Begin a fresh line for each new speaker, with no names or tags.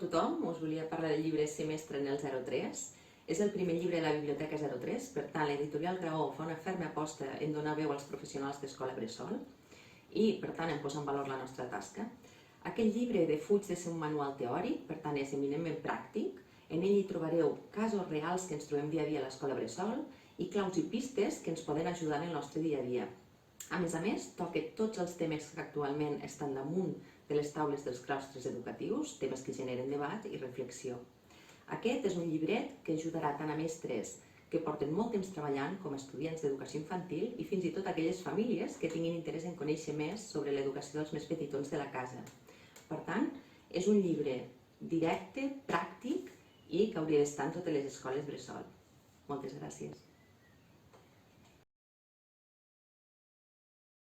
tothom, us volia parlar del llibre Semestre en el 03. És el primer llibre de la Biblioteca 03, per tant l'editorial Graó fa una ferma aposta en donar veu als professionals d'escola bressol i, per tant, en posa en valor la nostra tasca. Aquest llibre defuig de ser un manual teòric, per tant és eminentment pràctic. En ell hi trobareu casos reals que ens trobem dia a dia a l'escola bressol i claus i pistes que ens poden ajudar en el nostre dia a dia. A més, toca tots els temes que actualment estan damunt de les taules dels claustres educatius, temes que generen debat i reflexió. Aquest és un llibret que ajudarà tant a mestres que porten molt temps treballant com a estudiants d'educació infantil i fins i tot aquelles famílies que tinguin interès en conèixer més sobre l'educació dels més petitons de la casa. Per tant, és un llibre directe, pràctic i que hauria d'estar en totes les escoles bressol. Moltes gràcies.